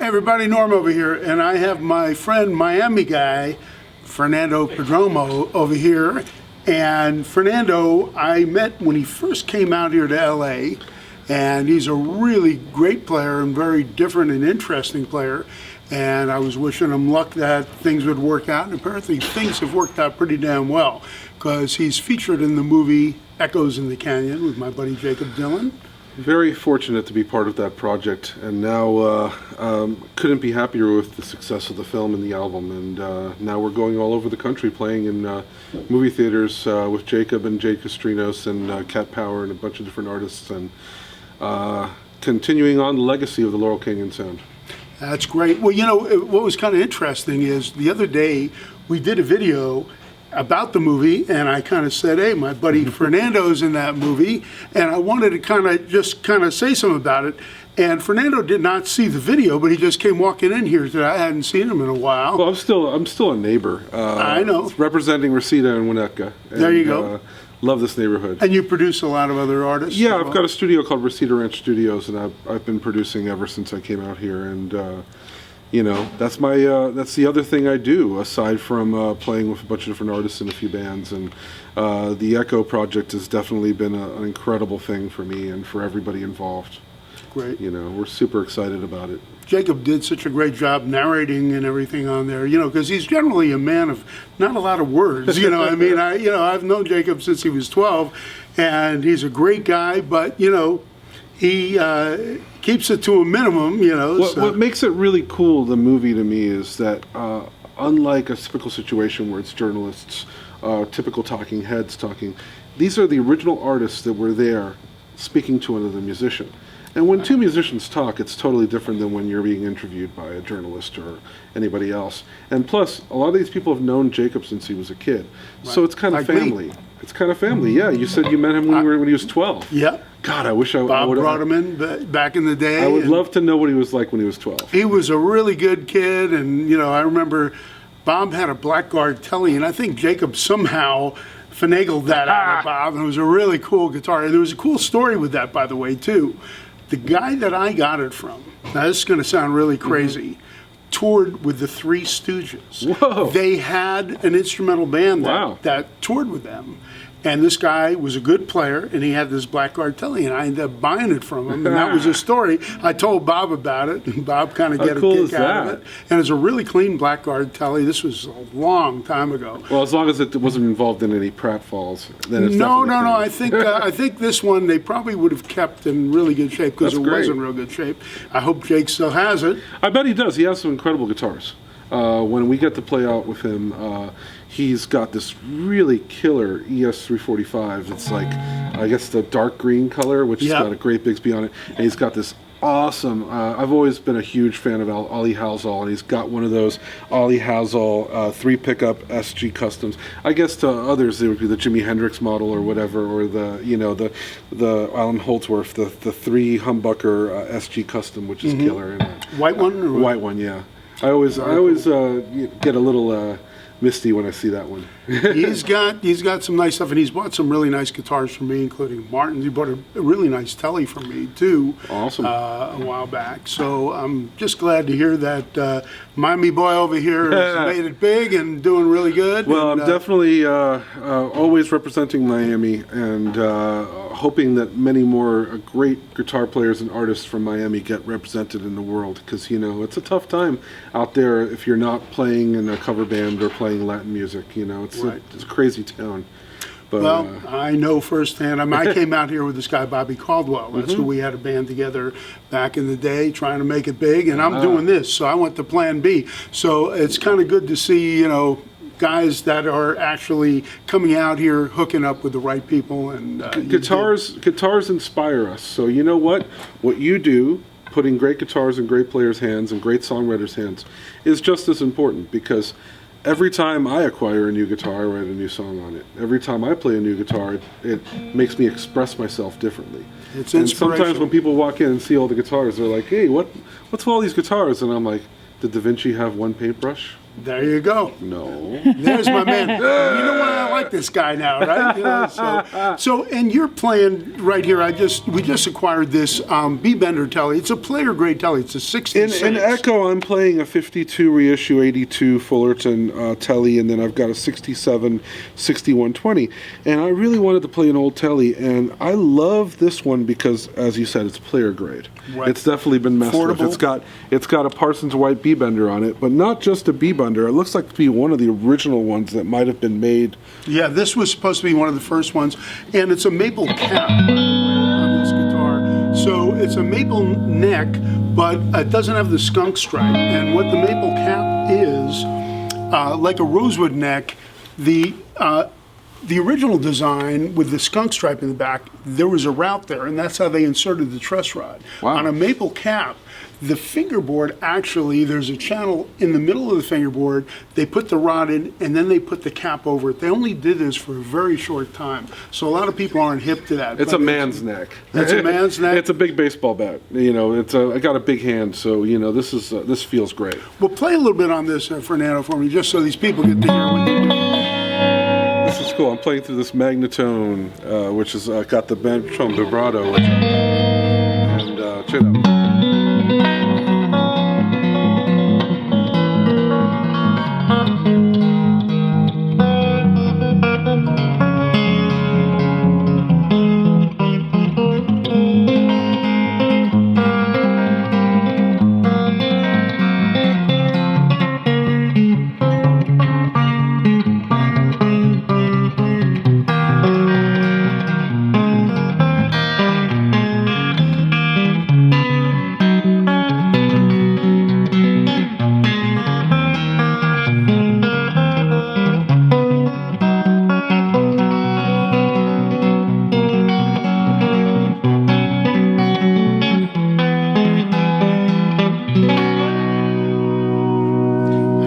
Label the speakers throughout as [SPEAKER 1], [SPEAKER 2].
[SPEAKER 1] Hey everybody, Norm over here, and I have my friend Miami guy, Fernando Perdomo over here. And Fernando, I met when he first came out here to LA, and he's a really great player and very different and interesting player. And I was wishing him luck that things would work out, and apparently things have worked out pretty damn well, because he's featured in the movie Echoes in the Canyon with my buddy Jakob Dylan.
[SPEAKER 2] Very fortunate to be part of that project, and now couldn't be happier with the success of the film and the album. And now we're going all over the country playing in movie theaters with Jakob and Jay Castrinos and Cat Power and a bunch of different artists, and continuing on the legacy of the Laurel Canyon sound.
[SPEAKER 1] That's great. Well, you know, what was kind of interesting is the other day we did a video about the movie, and I kind of said, hey, my buddy Fernando's in that movie, and I wanted to kind of say something about it. And Fernando did not see the video, but he just came walking in here today. I hadn't seen him in a while.
[SPEAKER 2] Well, I'm still a neighbor.
[SPEAKER 1] I know.
[SPEAKER 2] Representing Reseda and Winnetka.
[SPEAKER 1] There you go.
[SPEAKER 2] Love this neighborhood.
[SPEAKER 1] And you produce a lot of other artists?
[SPEAKER 2] Yeah, I've got a studio called Reseda Ranch Studios, and I've been producing ever since I came out here. And you know, that's the other thing I do aside from playing with a bunch of different artists and a few bands. And the Echo project has definitely been an incredible thing for me and for everybody involved.
[SPEAKER 1] Great.
[SPEAKER 2] You know, we're super excited about it.
[SPEAKER 1] Jakob did such a great job narrating and everything on there, you know, because he's generally a man of not a lot of words, you know. I mean, I've known Jakob since he was 12, and he's a great guy, but, you know, he keeps it to a minimum, you know.
[SPEAKER 2] What makes it really cool, the movie, to me, is that unlike a typical situation where it's journalists, typical talking heads talking, these are the original artists that were there speaking to another musician. And when two musicians talk, it's totally different than when you're being interviewed by a journalist or anybody else. And plus, a lot of these people have known Jakob since he was a kid. Right. So it's kind of family. It's kind of family, yeah. You said you met him when he was 12.
[SPEAKER 1] Yeah.
[SPEAKER 2] God, I wish I would.
[SPEAKER 1] Bob brought him in back in the day.
[SPEAKER 2] I would love to know what he was like when he was 12.
[SPEAKER 1] He was a really good kid, and, you know, I remember Bob had a Blackguard Telly, and I think Jakob somehow finagled that out of Bob, and it was a really cool guitar. And there was a cool story with that, by the way, too. The guy that I got it from, now this is going to sound really crazy, toured with the Three Stooges.
[SPEAKER 2] Whoa.
[SPEAKER 1] They had an instrumental band that toured with them. And this guy was a good player, and he had this Blackguard Telly, and I ended up buying it from him, and that was a story. I told Bob about it, and Bob kind of got a kick out of it. And it's a really clean Blackguard Telly. This was a long time ago.
[SPEAKER 2] Well, as long as it wasn't involved in any pratfalls, then it's
[SPEAKER 1] No. I think this one they probably would have kept in really good shape, because it was in real good shape. I hope Jake still has it.
[SPEAKER 2] I bet he does. He has some incredible guitars. When we get to play out with him, he's got this really killer ES345. It's like, I guess, the dark green color, which has got a great Bigsby on it. And he's got this awesome, I've always been a huge fan of Ollie Halsall, and he's got one of those Ollie Halsall 3-pickup SG Customs. I guess to others, it would be the Jimi Hendrix model or whatever, or the Alan Holdsworth, the 3 humbucker SG Custom, which is killer. And,
[SPEAKER 1] white one? Or
[SPEAKER 2] white one, yeah. I always get a little misty when I see that one.
[SPEAKER 1] he's got some nice stuff, and he's bought some really nice guitars from me, including Martin's. He bought a really nice Telly from me too.
[SPEAKER 2] Awesome.
[SPEAKER 1] A while back. So I'm just glad to hear that Miami boy over here has made it big and doing really good.
[SPEAKER 2] Well, I'm definitely always representing Miami, and hoping that many more great guitar players and artists from Miami get represented in the world, because, you know, it's a tough time out there if you're not playing in a cover band or playing Latin music. You know, it's a crazy town. But,
[SPEAKER 1] well, I know firsthand. I mean, I came out here with this guy, Bobby Caldwell. That's who we had a band together back in the day, trying to make it big. And I'm doing this, so I went to Plan B. So it's kind of good to see, you know, guys that are actually coming out here, hooking up with the right people. And
[SPEAKER 2] guitars inspire us. So you know what you do, putting great guitars in great players' hands and great songwriters' hands, is just as important, because every time I acquire a new guitar, I write a new song on it. Every time I play a new guitar, it makes me express myself differently.
[SPEAKER 1] It's
[SPEAKER 2] and sometimes when people walk in and see all the guitars, they're like, hey, what's with all these guitars? And I'm like, did Da Vinci have one paintbrush?
[SPEAKER 1] There you go.
[SPEAKER 2] No.
[SPEAKER 1] There's my man. You know why I like this guy now, right? You know, so and you're playing right here. We just acquired this B-Bender telly. It's a player grade telly. It's a 66.
[SPEAKER 2] In Echo, I'm playing a 52 reissue 82 Fullerton telly, and then I've got a 67 6120. And I really wanted to play an old telly, and I love this one because, as you said, it's player grade.
[SPEAKER 1] Right.
[SPEAKER 2] It's definitely been messed with. It's got a Parsons White B-Bender on it, but not just a B-Bender. It looks like to be one of the original ones that might have been made.
[SPEAKER 1] Yeah, this was supposed to be one of the first ones, and it's a maple cap on this guitar. So it's a maple neck, but it doesn't have the skunk stripe. And what the maple cap is, like a rosewood neck, the original design with the skunk stripe in the back, there was a route there, and that's how they inserted the truss rod.
[SPEAKER 2] Wow.
[SPEAKER 1] On a maple cap, the fingerboard, actually, there's a channel in the middle of the fingerboard. They put the rod in, and then they put the cap over it. They only did this for a very short time, so a lot of people aren't hip to that.
[SPEAKER 2] It's a man's neck.
[SPEAKER 1] It's a man's neck?
[SPEAKER 2] It's a big baseball bat. You know, I got a big hand, so, you know, this feels great.
[SPEAKER 1] Well, play a little bit on this, Fernando, for me, just so these people get to hear what you do.
[SPEAKER 2] This is cool. I'm playing through this Magnetone, which has got the Magnetone vibrato. And check it out.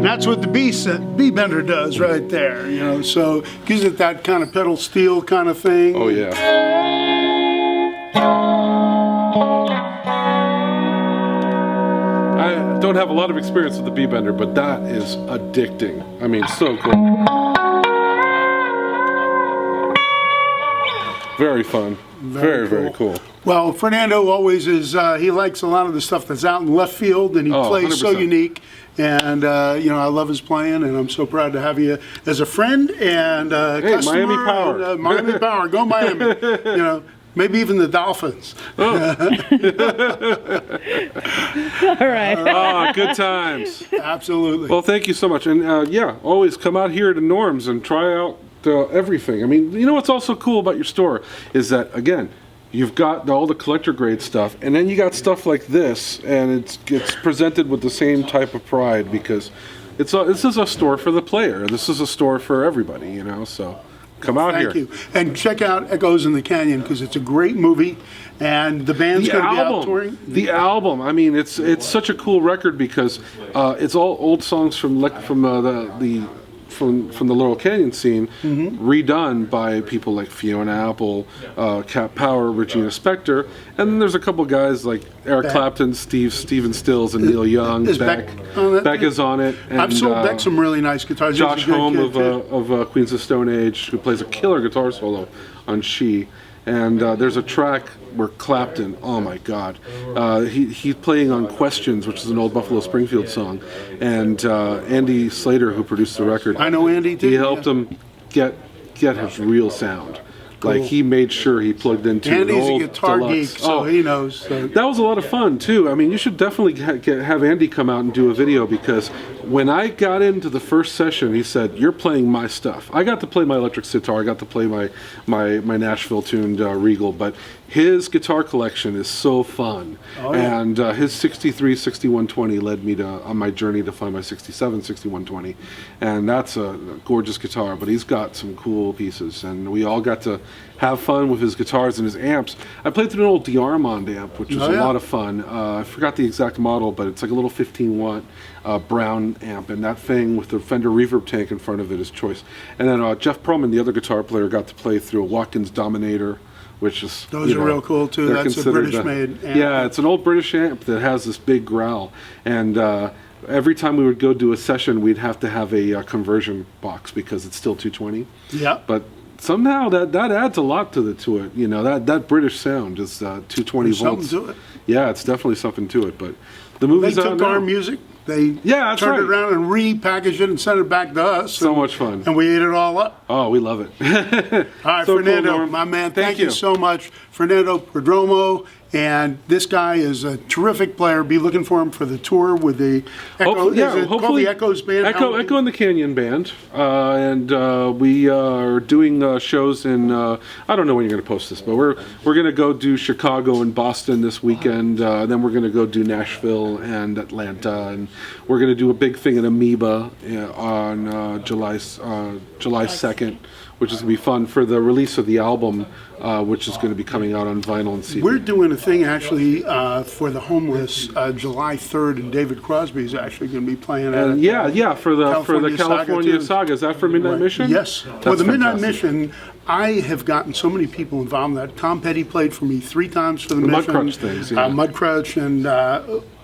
[SPEAKER 1] That's what the B-Bender does right there, you know, so gives it that kind of pedal steel kind of thing.
[SPEAKER 2] Oh, yeah. I don't have a lot of experience with the B-Bender, but that is addicting. I mean, so cool. Very fun. Very cool.
[SPEAKER 1] Well, Fernando always is, he likes a lot of the stuff that's out in left field, and he plays
[SPEAKER 2] 100%.
[SPEAKER 1] so unique. And, you know, I love his playing, and I'm so proud to have you as a friend and customer.
[SPEAKER 2] Miami Power.
[SPEAKER 1] And, Miami Power. Go Miami. You know, maybe even the Dolphins.
[SPEAKER 3] All right.
[SPEAKER 2] Oh, good times.
[SPEAKER 1] Absolutely.
[SPEAKER 2] Well, thank you so much. And, yeah, always come out here to Norm's and try out everything. I mean, you know what's also cool about your store is that, again, you've got all the collector grade stuff, and then you got stuff like this, and it's presented with the same type of pride because this is a store for the player. This is a store for everybody, you know. So come out here.
[SPEAKER 1] Thank you, and check out Echoes in the Canyon because it's a great movie, and the band's going to be out touring.
[SPEAKER 2] The album, I mean, it's such a cool record because it's all old songs from the Laurel Canyon scene, redone by people like Fiona Apple, Cat Power, Regina Spektor, and then there's a couple guys like Eric Clapton, Stephen Stills, and Neil Young.
[SPEAKER 1] Beck on that?
[SPEAKER 2] Beck is on it. And,
[SPEAKER 1] I've sold Beck some really nice guitars.
[SPEAKER 2] Josh
[SPEAKER 1] He's a good
[SPEAKER 2] Homme
[SPEAKER 1] kid,
[SPEAKER 2] of Queens of Stone Age, who plays a killer guitar solo on She. And there's a track where Clapton, oh my God, he's playing on Questions, which is an old Buffalo Springfield song, and Andy Slater, who produced the record,
[SPEAKER 1] I know Andy too.
[SPEAKER 2] he helped him get his real sound.
[SPEAKER 1] Cool.
[SPEAKER 2] Like he made sure he plugged into
[SPEAKER 1] Andy's
[SPEAKER 2] an old
[SPEAKER 1] a guitar
[SPEAKER 2] deluxe.
[SPEAKER 1] geek, so he knows. So.
[SPEAKER 2] That was a lot of fun too. I mean, you should definitely have Andy come out and do a video because when I got into the first session, he said, "You're playing my stuff." I got to play my electric sitar. I got to play my Nashville tuned Regal, but his guitar collection is so fun.
[SPEAKER 1] Oh, yeah.
[SPEAKER 2] And his 63 6120 led me on my journey to find my 67 6120, and that's a gorgeous guitar. But he's got some cool pieces, and we all got to have fun with his guitars and his amps. I played through an old D'Armond amp, which was a lot of fun. I forgot the exact model, but it's like a little 15-watt brown amp, and that thing with the Fender reverb tank in front of it is choice. And then Jeff Perlman, the other guitar player, got to play through a Watkins Dominator, which is
[SPEAKER 1] those are real cool too. That's a British made amp.
[SPEAKER 2] Yeah, it's an old British amp that has this big growl, and every time we would go do a session, we'd have to have a conversion box because it's still 220.
[SPEAKER 1] Yeah.
[SPEAKER 2] But somehow that adds a lot to it. You know, that British sound is 220
[SPEAKER 1] There's
[SPEAKER 2] volts.
[SPEAKER 1] something to it.
[SPEAKER 2] Yeah, it's definitely something to it. But the
[SPEAKER 1] They
[SPEAKER 2] movie's out
[SPEAKER 1] took
[SPEAKER 2] now.
[SPEAKER 1] our music, they
[SPEAKER 2] Yeah, that's
[SPEAKER 1] turned it
[SPEAKER 2] right.
[SPEAKER 1] around and repackaged it and sent it back to us.
[SPEAKER 2] So much fun.
[SPEAKER 1] And we ate it all up.
[SPEAKER 2] Oh, we love it.
[SPEAKER 1] All right,
[SPEAKER 2] So cool,
[SPEAKER 1] Fernando,
[SPEAKER 2] Norm.
[SPEAKER 1] my man,
[SPEAKER 2] Thank
[SPEAKER 1] thank you so much. Fernando Perdomo, and this guy is a terrific player. Be looking for him for the tour with the Echo.
[SPEAKER 2] Hopefully, yeah,
[SPEAKER 1] is it called
[SPEAKER 2] hopefully
[SPEAKER 1] the Echoes Band?
[SPEAKER 2] Echo and the Canyon Band, and we are doing shows in. I don't know when you're going to post this, but we're going to go do Chicago and Boston this weekend. Then we're going to go do Nashville and Atlanta, and we're going to do a big thing in Amoeba on July 2nd, which is going to be fun for the release of the album, which is going to be coming out on vinyl and CD.
[SPEAKER 1] We're doing a thing actually for the homeless July 3rd, and David Crosby is actually going to be playing at it.
[SPEAKER 2] Yeah, for the
[SPEAKER 1] California
[SPEAKER 2] California
[SPEAKER 1] too.
[SPEAKER 2] Saga. Is that for Midnight Mission?
[SPEAKER 1] Yes.
[SPEAKER 2] That's
[SPEAKER 1] Well, the Midnight
[SPEAKER 2] fantastic.
[SPEAKER 1] Mission, I have gotten so many people involved in that. Tom Petty played for me 3 times for the Mission.
[SPEAKER 2] Mudcrutch things, yeah.
[SPEAKER 1] Mudcrutch and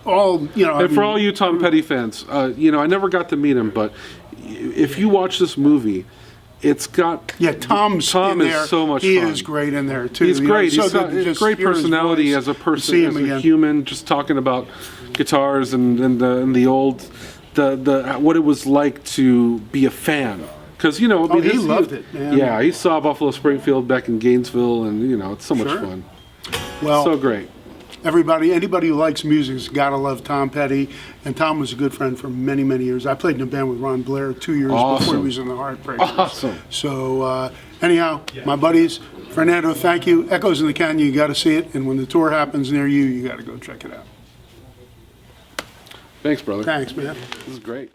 [SPEAKER 1] all, you know.
[SPEAKER 2] And for all you Tom Petty fans, you know, I never got to meet him, but if you watch this movie, it's got
[SPEAKER 1] Tom
[SPEAKER 2] is
[SPEAKER 1] in there.
[SPEAKER 2] so much
[SPEAKER 1] He
[SPEAKER 2] fun.
[SPEAKER 1] is great in there too.
[SPEAKER 2] He's
[SPEAKER 1] You know,
[SPEAKER 2] great.
[SPEAKER 1] so
[SPEAKER 2] He's got
[SPEAKER 1] good to
[SPEAKER 2] a
[SPEAKER 1] just
[SPEAKER 2] great
[SPEAKER 1] hear his
[SPEAKER 2] personality
[SPEAKER 1] voice
[SPEAKER 2] as a person,
[SPEAKER 1] see
[SPEAKER 2] as
[SPEAKER 1] him
[SPEAKER 2] a
[SPEAKER 1] again.
[SPEAKER 2] human, just talking about guitars and the old what it was like to be a fan. Because, you know, I mean,
[SPEAKER 1] he loved it, man.
[SPEAKER 2] Yeah, he saw Buffalo Springfield back in Gainesville, and, you know, it's so much
[SPEAKER 1] Sure.
[SPEAKER 2] fun.
[SPEAKER 1] Well,
[SPEAKER 2] So great.
[SPEAKER 1] anybody who likes music's got to love Tom Petty, and Tom was a good friend for many, many years. I played in a band with Ron Blair 2 years before
[SPEAKER 2] Awesome.
[SPEAKER 1] he was in the Heartbreakers.
[SPEAKER 2] Awesome.
[SPEAKER 1] So anyhow, my buddies, Fernando, thank you. Echoes in the Canyon, you got to see it, and when the tour happens near you, you got to go check it out.
[SPEAKER 2] Thanks, brother.
[SPEAKER 1] Thanks, man.
[SPEAKER 2] This is great.